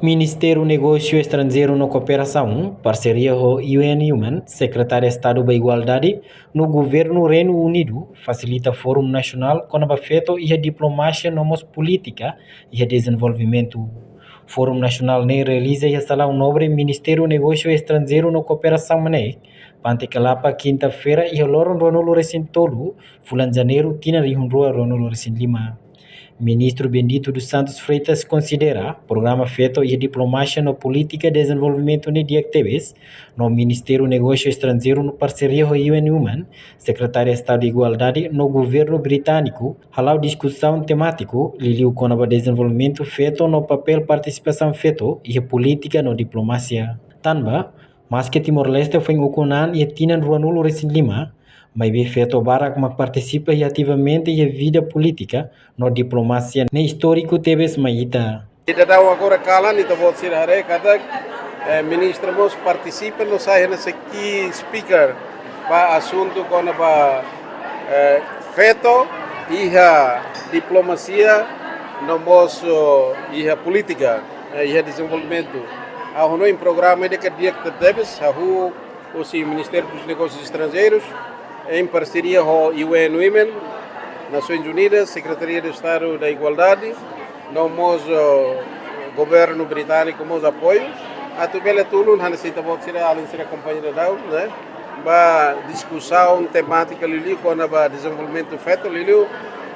Ministério Negócio Estrangeiro no Cooperação, parceria com UN-Human, Secretário de Estado da Igualdade, no governo Reino Unido, facilita Fórum Nacional com a feito e a diplomacia nomos política e a desenvolvimento. Fórum Nacional ne realiza e salão nobre Ministério Negócio Estrangeiro no Cooperação mané, pante calapa quinta-feira e a loron Ronolo Recém Tolo, fulan janeiro tina rihunrua Ronolo Recém Lima. Ministro Bendito dos Santos Freitas considera programa feito e diplomacia no política de desenvolvimento ne diactebes no Ministério Negócio Estrangeiro no parceria com UN-Human, Secretário de Estado de Igualdade no governo britânico, halau discussão temático liliu com o desenvolvimento feito no papel participação feito e política no diplomacia. Tanba, mas que Timor-Leste foi ukunan e tinan Ruanulo Recém Lima, mas bem feito Barak mak participa ativamente e vida política no diplomacia ne histórico tebes maita. Kita tahu agora kalan itu buat sirare kata ministro mos participa no sai nesse key speaker para assunto com a feito e a diplomacia no mos e a política e a desenvolvimento. A hono em programa de que dia que tebes a o Ministério dos Negócios Estrangeiros em parceria com a UN-Women, Nações Unidas, Secretaria de Estado da Igualdade, nós governo britânico nos apoio. A tubela tudo não necessita você além de ser companheira da, né? Ba discussão temática ali com o desenvolvimento feito ali,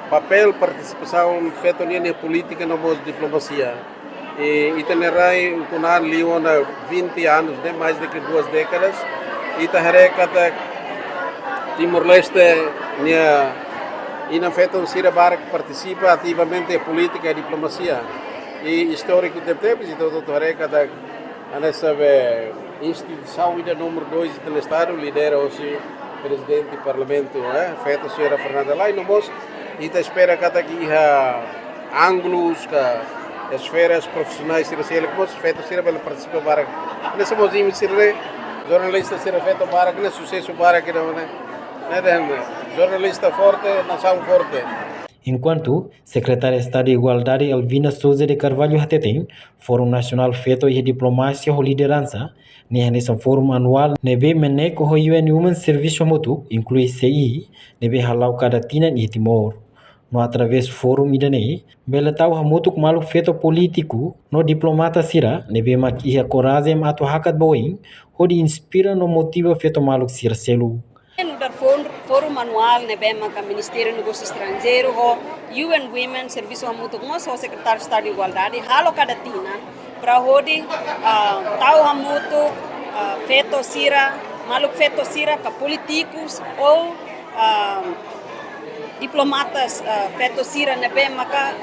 papel participação feito na política na nossa diplomacia. E tenerai com ali 20 anos, né? Mais do que 2 décadas, e taharé cada Timor-Leste e na feita o Sira Barak participa ativamente em política e diplomacia. E histórico de tempos, então o Torreca nessa instituição ainda número 2 do Estado, lidera o presidente do Parlamento, feita a senhora Fernanda Lai, no moço, e espera que aqui ângulos, que esferas profissionais, como feita a senhora participa Barak. Nessa mozinha, jornalista será feito Barak, não é sucesso Barak, não é? Jornalista forte, nação forte. Enquanto Secretária de Estado de Igualdade Alvina Souza de Carvalho Hatetem, Fórum Nacional feito e diplomacia ou liderança, nesse fórum anual nebe menek o UN-Human Serviço Mútuo, inclui CI, nebe halau cada tina e Timor. No através fórum idane, belatau hamutuk malu feito político, no diplomata sira, nebe mak ia coragem atu hakat boing, hodi inspira no motivo feito maluk sira selu. No fórum anual nebema com o Ministério do Negócio Estrangeiro, o UN Women, Serviço Mútuo, o Secretário de Estado de Igualdade, halo cada tina para hodi tau hamuto feito sira, maluk feito sira ka políticos ou diplomatas feito sira nebema ka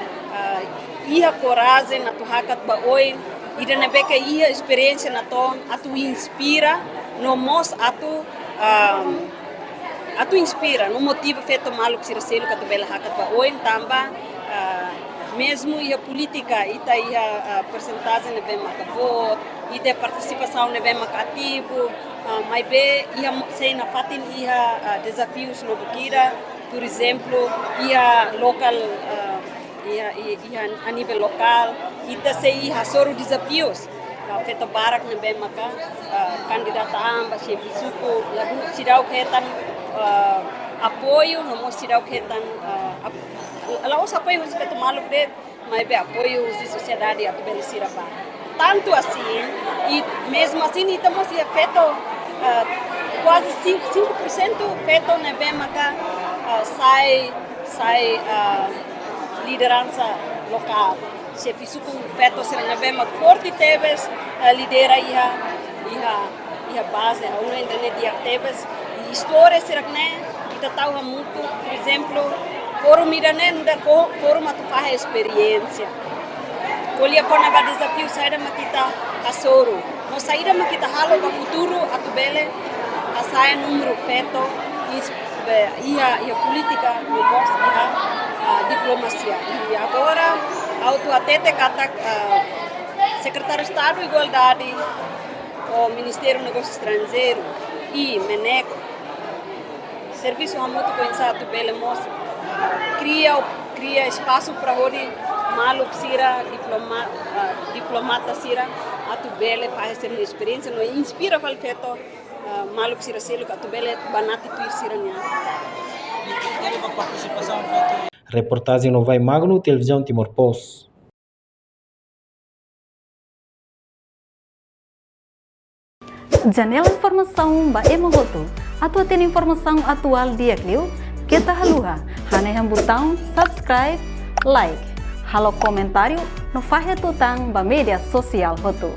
ia coragem na tuhakat ba oi, ida nebeka ia experiência na ton atu inspira no mos atu inspira no motivo feito malu que siraselo que tu bela hakat ba oi tamba mesmo a política ita a percentagem de bem macavot ita participação de bem macativo mas be ia sei na fatin ia desafios no bukira por exemplo ia local ia a nível local ita sei ia soro desafios feito barak na bem maca candidata amba chefe suco lagu sidau ketan apoio no mo sidau ketan ela os apoio os feito maluco de mas bem apoio de sociedade a beneficiar para tanto assim e mesmo assim estamos feito quase 5% feito na bem maca sai liderança local chefe suco feito ser na bem maca forte teves lidera ia base a uma internet de teves história será que né kita tahu muito por exemplo fórum irane nuda fórum atu faz experiência kolia kona ba desafio saída makita kasoro no saída makita halo ba futuro atu bele a saia número feto ia política no posto diplomacia e agora auto atete kata secretário de Estado de Igualdade o Ministério do Negócio Estrangeiro e MENEC Serviço Mútuo com atu bele mos cria espaço para onde maluk sira diplomata sira atu bele faz essa experiência no inspira fal feto maluk sira selo atu bele banati tuir sira nya. Reportagem no Vai Magno, televisão Timor Post. Janela informação ba emogoto. Atu tem informação atual dia kliu. Kita haluha. Haneham botão subscribe, like. Halo comentário no fahe tutang ba media sosial hotu.